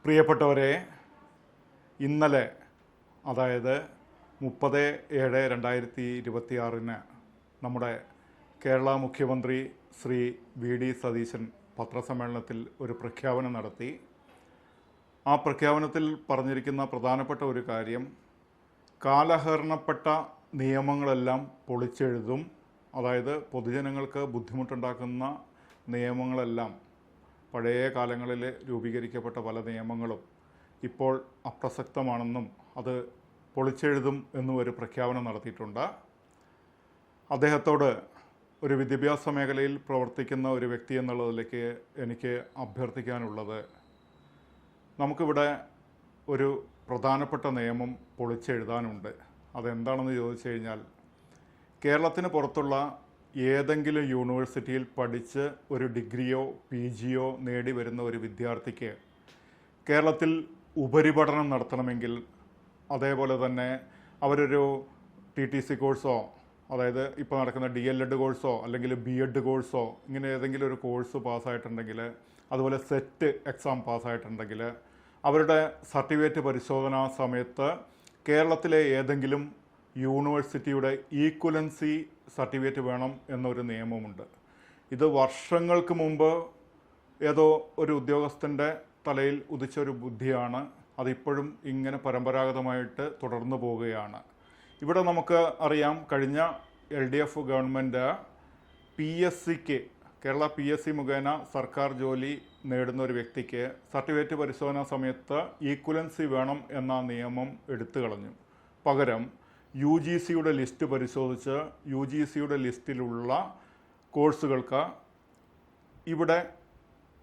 പ്രിയപ്പെട്ടവരെ, ഇന്നലെ അതായത് 30/7/2026 നമ്മുടെ കേരള മുഖ്യമന്ത്രി ശ്രീ വി ഡി സതീശൻ പത്രസമ്മേളനത്തിൽ ഒരു പ്രഖ്യാപനം നടത്തി. ആ പ്രഖ്യാപനത്തിൽ പറഞ്ഞിരിക്കുന്ന പ്രധാനപ്പെട്ട ഒരു കാര്യം, കാലഹരണപ്പെട്ട നിയമങ്ങളെല്ലാം പൊളിച്ചെഴുതും. അതായത് പൊതുജനങ്ങൾക്ക് ബുദ്ധിമുട്ടുണ്ടാക്കുന്ന നിയമങ്ങളെല്ലാം, പഴയ കാലങ്ങളിൽ രൂപീകരിക്കപ്പെട്ട പല നിയമങ്ങളും ഇപ്പോൾ അപ്രസക്തമാണെന്നും അത് പൊളിച്ചെഴുതും എന്നും ഒരു പ്രഖ്യാപനം നടത്തിയിട്ടുണ്ട്. അദ്ദേഹത്തോട് ഒരു വിദ്യാഭ്യാസ മേഖലയിൽ പ്രവർത്തിക്കുന്ന ഒരു വ്യക്തി എന്നുള്ളതിലേക്ക് എനിക്ക് അഭ്യർത്ഥിക്കാനുള്ളത്, നമുക്കിവിടെ ഒരു പ്രധാനപ്പെട്ട നിയമം പൊളിച്ചെഴുതാനുണ്ട്. അതെന്താണെന്ന് ചോദിച്ചു കഴിഞ്ഞാൽ, കേരളത്തിന് പുറത്തുള്ള ഏതെങ്കിലും യൂണിവേഴ്സിറ്റിയിൽ പഠിച്ച് ഒരു ഡിഗ്രിയോ PGയോ നേടി വരുന്ന ഒരു വിദ്യാർത്ഥിക്ക് കേരളത്തിൽ ഉപരിപഠനം നടത്തണമെങ്കിൽ, അതേപോലെ തന്നെ അവരൊരു TTC കോഴ്സോ, അതായത് ഇപ്പോൾ നടക്കുന്ന DLED കോഴ്സോ അല്ലെങ്കിൽ B.Ed കോഴ്സോ, ഇങ്ങനെ ഏതെങ്കിലും ഒരു കോഴ്സ് പാസ്സായിട്ടുണ്ടെങ്കിൽ, അതുപോലെ സെറ്റ് എക്സാം പാസ്സായിട്ടുണ്ടെങ്കിൽ, അവരുടെ സർട്ടിഫിക്കറ്റ് പരിശോധനാ സമയത്ത് കേരളത്തിലെ ഏതെങ്കിലും യൂണിവേഴ്സിറ്റിയുടെ ഈക്വലൻസി സർട്ടിഫിക്കറ്റ് വേണം എന്നൊരു നിയമമുണ്ട്. ഇത് വർഷങ്ങൾക്ക് മുമ്പ് ഏതോ ഒരു ഉദ്യോഗസ്ഥൻ്റെ തലയിൽ ഉദിച്ചൊരു ബുദ്ധിയാണ്. അതിപ്പോഴും ഇങ്ങനെ പരമ്പരാഗതമായിട്ട് തുടർന്നു പോവുകയാണ്. ഇവിടെ നമുക്ക് അറിയാം, കഴിഞ്ഞ LDF ഗവൺമെൻറ് PSCക്ക്, കേരള PSC മുഖേന സർക്കാർ ജോലി നേടുന്ന ഒരു വ്യക്തിക്ക് സർട്ടിഫിക്കറ്റ് പരിശോധനാ സമയത്ത് ഈക്വലൻസി വേണം എന്ന നിയമം എടുത്തു കളഞ്ഞു. പകരം UGCയുടെ ലിസ്റ്റ് പരിശോധിച്ച് UGCയുടെ ലിസ്റ്റിലുള്ള കോഴ്സുകൾക്ക് ഇവിടെ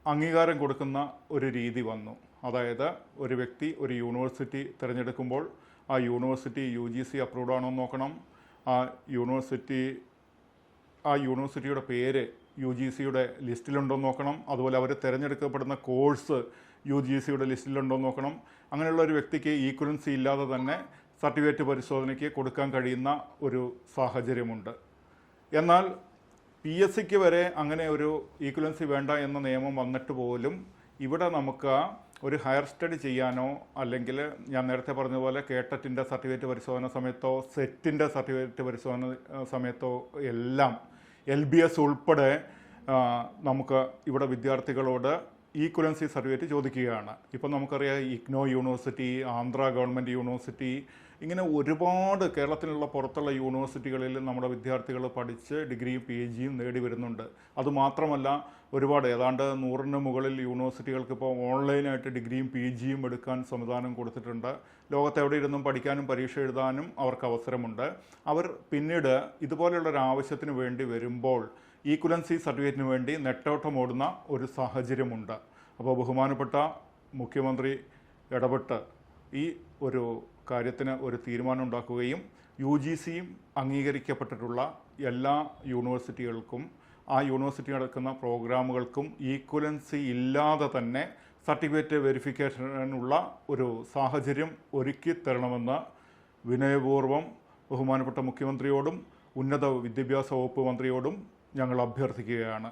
അംഗീകാരം കൊടുക്കുന്ന ഒരു രീതി വന്നു. അതായത് ഒരു വ്യക്തി ഒരു യൂണിവേഴ്സിറ്റി തിരഞ്ഞെടുക്കുമ്പോൾ ആ യൂണിവേഴ്സിറ്റി UGC അപ്രൂവ്ഡ് ആണോ എന്ന് നോക്കണം. ആ യൂണിവേഴ്സിറ്റിയുടെ പേര് UGCയുടെ ലിസ്റ്റിലുണ്ടോ എന്ന് നോക്കണം. അതുപോലെ അവർ തിരഞ്ഞെടുക്കപ്പെടുന്ന കോഴ്സ് UGCയുടെ ലിസ്റ്റിലുണ്ടോ എന്ന് നോക്കണം. അങ്ങനെയുള്ള ഒരു വ്യക്തിക്ക് ഈക്വലൻസി ഇല്ലാതെ തന്നെ സർട്ടിഫിക്കറ്റ് പരിശോധനയ്ക്ക് കൊടുക്കാൻ കഴിയുന്ന ഒരു സാഹചര്യമുണ്ട്. എന്നാൽ PSCക്ക് വരെ അങ്ങനെ ഒരു ഈക്വലൻസി വേണ്ട എന്ന നിയമം വന്നിട്ട് പോലും ഇവിടെ നമുക്ക് ഒരു ഹയർ സ്റ്റഡി ചെയ്യാനോ, അല്ലെങ്കിൽ ഞാൻ നേരത്തെ പറഞ്ഞതുപോലെ കേട്ടറ്റിൻ്റെ സർട്ടിഫിക്കറ്റ് പരിശോധന സമയത്തോ സെറ്റിൻ്റെ സർട്ടിഫിക്കറ്റ് പരിശോധന സമയത്തോ എല്ലാം LBS ഉൾപ്പെടെ നമുക്ക് ഇവിടെ വിദ്യാർത്ഥികളോട് ഈക്വലൻസി സർട്ടിഫിക്കറ്റ് ചോദിക്കുകയാണ്. ഇപ്പം നമുക്കറിയാം, IGNOU university, Andhra government university, ഇങ്ങനെ ഒരുപാട് കേരളത്തിലുള്ള പുറത്തുള്ള യൂണിവേഴ്സിറ്റികളിൽ നമ്മുടെ വിദ്യാർത്ഥികൾ പഠിച്ച് ഡിഗ്രിയും PGയും നേടി വരുന്നുണ്ട്. അതുമാത്രമല്ല, ഒരുപാട് ഏതാണ്ട് 100ന് മുകളിൽ യൂണിവേഴ്സിറ്റികൾക്ക് ഇപ്പോൾ ഓൺലൈനായിട്ട് ഡിഗ്രിയും PGയും എടുക്കാൻ സംവിധാനം കൊടുത്തിട്ടുണ്ട്. ലോകത്തെവിടെ ഇരുന്നും പഠിക്കാനും പരീക്ഷ എഴുതാനും അവർക്ക് അവസരമുണ്ട്. അവർ പിന്നീട് ഇതുപോലെയുള്ളൊരു ആവശ്യത്തിന് വേണ്ടി വരുമ്പോൾ ഈക്വലൻസി സർട്ടിഫിക്കറ്റിന് വേണ്ടി നെട്ടോട്ടമോടുന്ന ഒരു സാഹചര്യമുണ്ട്. അപ്പോൾ ബഹുമാനപ്പെട്ട മുഖ്യമന്ത്രി ഇടപെട്ട് ഈ ഒരു കാര്യത്തിന് ഒരു തീരുമാനം ഉണ്ടാക്കുകയും UGCയും അംഗീകരിക്കപ്പെട്ടിട്ടുള്ള എല്ലാ യൂണിവേഴ്സിറ്റികൾക്കും ആ യൂണിവേഴ്സിറ്റി നടക്കുന്ന പ്രോഗ്രാമുകൾക്കും ഈക്വലൻസി ഇല്ലാതെ തന്നെ സർട്ടിഫിക്കറ്റ് വെരിഫിക്കേഷനുള്ള ഒരു സാഹചര്യം ഒരുക്കി തരണമെന്ന് വിനയപൂർവ്വം ബഹുമാനപ്പെട്ട മുഖ്യമന്ത്രിയോടും ഉന്നത വിദ്യാഭ്യാസ വകുപ്പ് മന്ത്രിയോടും ഞങ്ങൾ അഭ്യർത്ഥിക്കുകയാണ്.